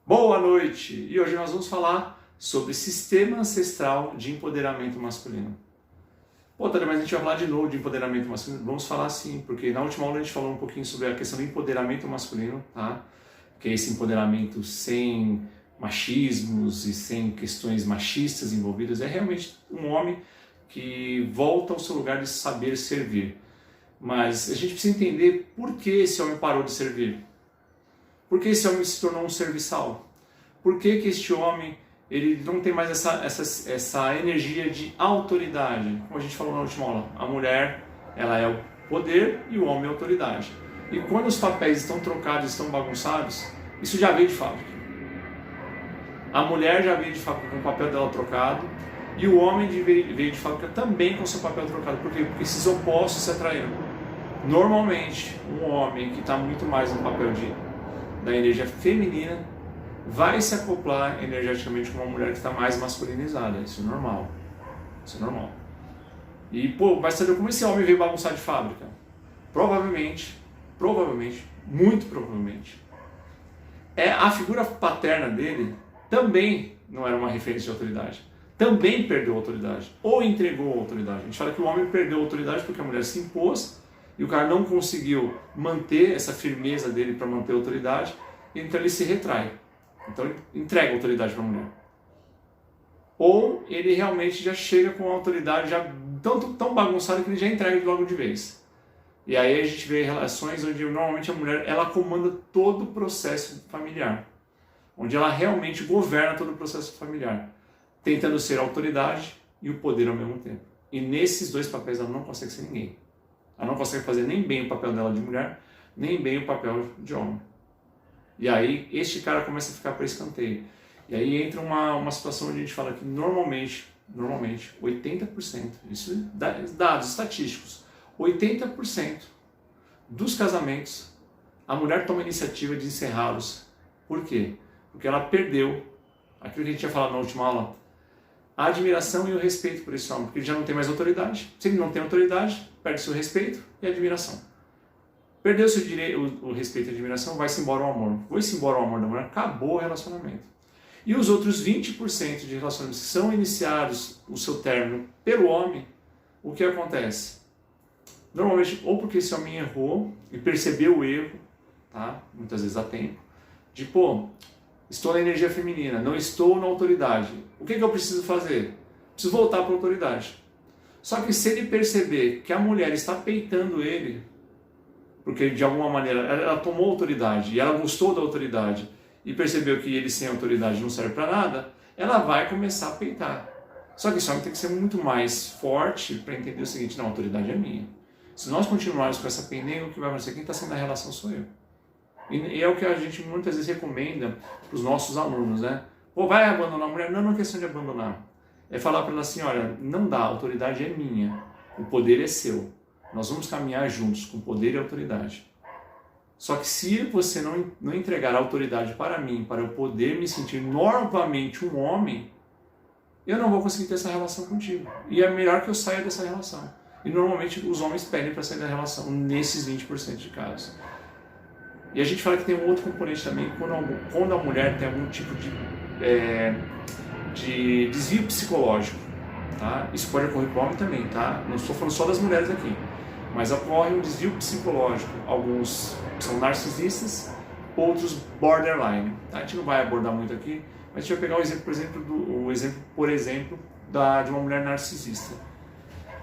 Boa noite! E hoje nós vamos falar sobre sistema ancestral de empoderamento masculino. Pô, Tadeu, mas a gente vai falar de novo de empoderamento masculino? Vamos falar sim, porque na última aula a gente falou um pouquinho sobre a questão do empoderamento masculino, tá? Que é esse empoderamento sem machismos e sem questões machistas envolvidas. É realmente um homem que volta ao seu lugar de saber servir. Mas a gente precisa entender por que esse homem parou de servir. Por que esse homem se tornou um serviçal? Por que este homem ele não tem mais essa energia de autoridade? Como a gente falou na última aula, a mulher ela é o poder e o homem é a autoridade. E quando os papéis estão trocados, estão bagunçados, isso já veio de fábrica. A mulher já veio de fábrica com o papel dela trocado e o homem veio de fábrica também com seu papel trocado. Por quê? Porque esses opostos se atraíram. Normalmente, um homem que está muito mais no papel da energia feminina vai se acoplar energeticamente com uma mulher que está mais masculinizada. Isso é normal. Isso é normal. E, pô, vai saber como esse homem veio bagunçar de fábrica? Provavelmente, muito provavelmente, a figura paterna dele também não era uma referência de autoridade. Também perdeu a autoridade. Ou entregou a autoridade. A gente fala que o homem perdeu a autoridade porque a mulher se impôs e o cara não conseguiu manter essa firmeza dele para manter a autoridade, então ele se retrai. Então ele entrega a autoridade para a mulher. Ou ele realmente já chega com a autoridade já tão bagunçada que ele já entrega logo de vez. E aí a gente vê relações onde normalmente a mulher ela comanda todo o processo familiar. Onde ela realmente governa todo o processo familiar. Tentando ser a autoridade e o poder ao mesmo tempo. E nesses dois papéis ela não consegue ser ninguém. Ela não consegue fazer nem bem o papel dela de mulher, nem bem o papel de homem. E aí este cara começa a ficar para escanteio. E aí entra uma situação onde a gente fala que normalmente 80%, isso dados estatísticos, 80% dos casamentos, a mulher toma a iniciativa de encerrá-los. Por quê? Porque ela perdeu aquilo que a gente tinha falado na última aula, a admiração e o respeito por esse homem, porque ele já não tem mais autoridade. Se ele não tem autoridade, perde seu respeito e a admiração. Perdeu o respeito e a admiração, vai-se embora o amor. Foi-se embora o amor da mulher, acabou o relacionamento. E os outros 20% de relacionamentos que são iniciados, o seu término, pelo homem, o que acontece? Normalmente, ou porque esse homem errou e percebeu o erro, tá? Muitas vezes há tempo, de estou na energia feminina, não estou na autoridade. O que eu preciso fazer? Preciso voltar para a autoridade. Só que se ele perceber que a mulher está peitando ele, porque de alguma maneira ela tomou autoridade e ela gostou da autoridade e percebeu que ele sem autoridade não serve para nada, ela vai começar a peitar. Só que esse homem tem que ser muito mais forte para entender o seguinte, não, a autoridade é minha. Se nós continuarmos com essa pendenga, o que vai acontecer? Quem está sendo a relação sou eu. E é o que a gente muitas vezes recomenda para os nossos alunos, né? Vai abandonar a mulher? Não é questão de abandonar. É falar para ela assim, olha, não dá, a autoridade é minha, o poder é seu. Nós vamos caminhar juntos com poder e autoridade. Só que se você não entregar a autoridade para mim, para eu poder me sentir novamente um homem, eu não vou conseguir ter essa relação contigo. E é melhor que eu saia dessa relação. E normalmente os homens pedem para sair da relação nesses 20% de casos. E a gente fala que tem um outro componente também, quando a mulher tem algum tipo de desvio psicológico, tá? Isso pode ocorrer para o homem também, tá? Não estou falando só das mulheres aqui, mas ocorre um desvio psicológico. Alguns são narcisistas, outros borderline. Tá? A gente não vai abordar muito aqui, mas a gente vai pegar o exemplo de uma mulher narcisista.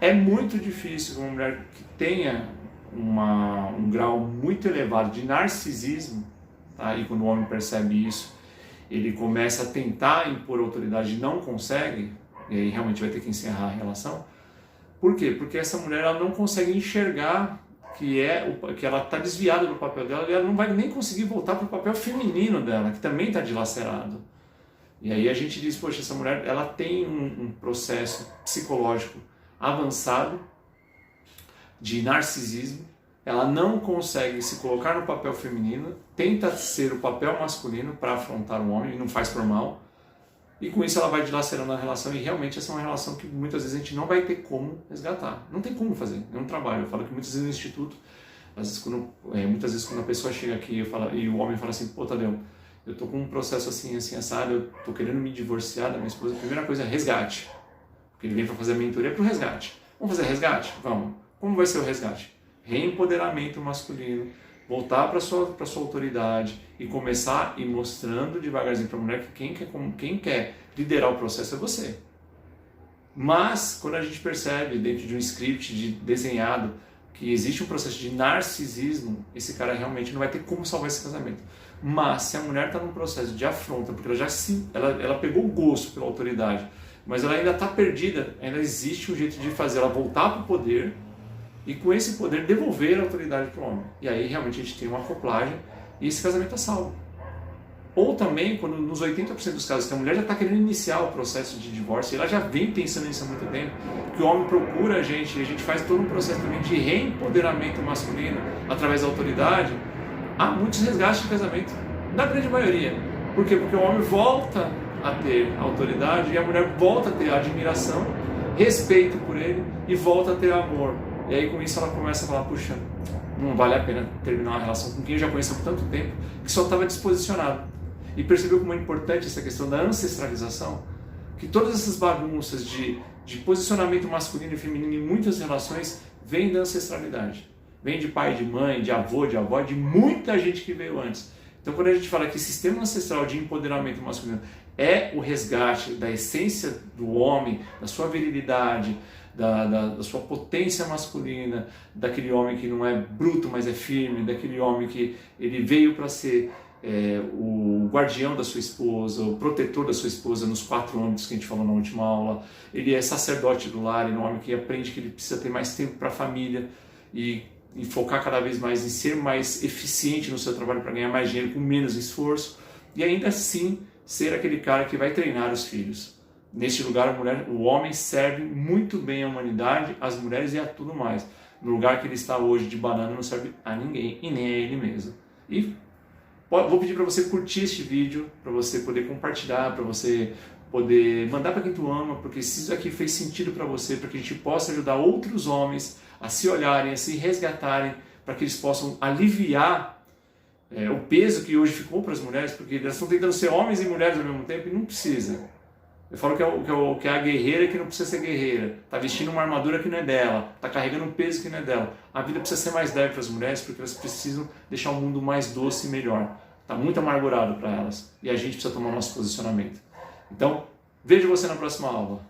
É muito difícil uma mulher que tenha um grau muito elevado de narcisismo, tá? E quando o homem percebe isso, ele começa a tentar impor autoridade e não consegue, e aí realmente vai ter que encerrar a relação. Por quê? Porque essa mulher ela não consegue enxergar que ela está desviada do papel dela e ela não vai nem conseguir voltar para o papel feminino dela, que também está dilacerado. E aí a gente diz, poxa, essa mulher ela tem um processo psicológico avançado de narcisismo, ela não consegue se colocar no papel feminino, tenta ser o papel masculino para afrontar um homem e não faz por mal, e com isso ela vai dilacerando a relação, e realmente essa é uma relação que muitas vezes a gente não vai ter como resgatar, não tem como fazer, é um trabalho. Eu falo que muitas vezes no instituto, muitas vezes quando a pessoa chega aqui e o homem fala assim, pô, Tadeu, eu tô com um processo assim, assim, assado, eu tô querendo me divorciar da minha esposa, a primeira coisa é resgate. Porque ele vem para fazer a mentoria para o resgate. Vamos fazer resgate? Vamos. Como vai ser o resgate? Reempoderamento masculino, voltar para sua autoridade e começar a ir mostrando devagarzinho para a mulher que quem quer liderar o processo é você. Mas, quando a gente percebe dentro de um script desenhado que existe um processo de narcisismo, esse cara realmente não vai ter como salvar esse casamento. Mas, se a mulher está num processo de afronta, porque ela pegou o gosto pela autoridade, mas ela ainda está perdida, ainda existe um jeito de fazer ela voltar para o poder e com esse poder devolver a autoridade para o homem. E aí realmente a gente tem uma acoplagem e esse casamento é salvo. Ou também, quando nos 80% dos casos que a mulher já está querendo iniciar o processo de divórcio, e ela já vem pensando nisso há muito tempo, que o homem procura a gente faz todo um processo também de reempoderamento masculino através da autoridade, há muitos resgates de casamento, na grande maioria. Por quê? Porque o homem volta a ter autoridade e a mulher volta a ter admiração, respeito por ele e volta a ter amor. E aí com isso ela começa a falar, puxa, não vale a pena terminar uma relação com quem eu já conheço há tanto tempo, que só estava disposicionado. E percebeu como é importante essa questão da ancestralização, que todas essas bagunças de posicionamento masculino e feminino em muitas relações vêm da ancestralidade. Vem de pai, de mãe, de avô, de avó, de muita gente que veio antes. Então quando a gente fala que sistema ancestral de empoderamento masculino é o resgate da essência do homem, da sua virilidade, da sua potência masculina, daquele homem que não é bruto, mas é firme, daquele homem que ele veio para ser o guardião da sua esposa, o protetor da sua esposa nos 4 âmbitos que a gente falou na última aula. Ele é sacerdote do lar, ele é um homem que aprende que ele precisa ter mais tempo para a família e focar cada vez mais em ser mais eficiente no seu trabalho para ganhar mais dinheiro com menos esforço e ainda assim ser aquele cara que vai treinar os filhos. Neste lugar o homem serve muito bem à humanidade, às mulheres e a tudo mais. No lugar que ele está hoje de banana não serve a ninguém e nem a ele mesmo. E vou pedir para você curtir este vídeo, para você poder compartilhar, para você poder mandar para quem tu ama, porque se isso aqui fez sentido para você, para que a gente possa ajudar outros homens a se olharem, a se resgatarem, para que eles possam aliviar o peso que hoje ficou para as mulheres, porque elas estão tentando ser homens e mulheres ao mesmo tempo e não precisa. Eu falo que é a guerreira que não precisa ser guerreira, está vestindo uma armadura que não é dela, está carregando um peso que não é dela. A vida precisa ser mais leve para as mulheres porque elas precisam deixar o mundo mais doce e melhor. Está muito amargurado para elas e a gente precisa tomar nosso posicionamento. Então, vejo você na próxima aula.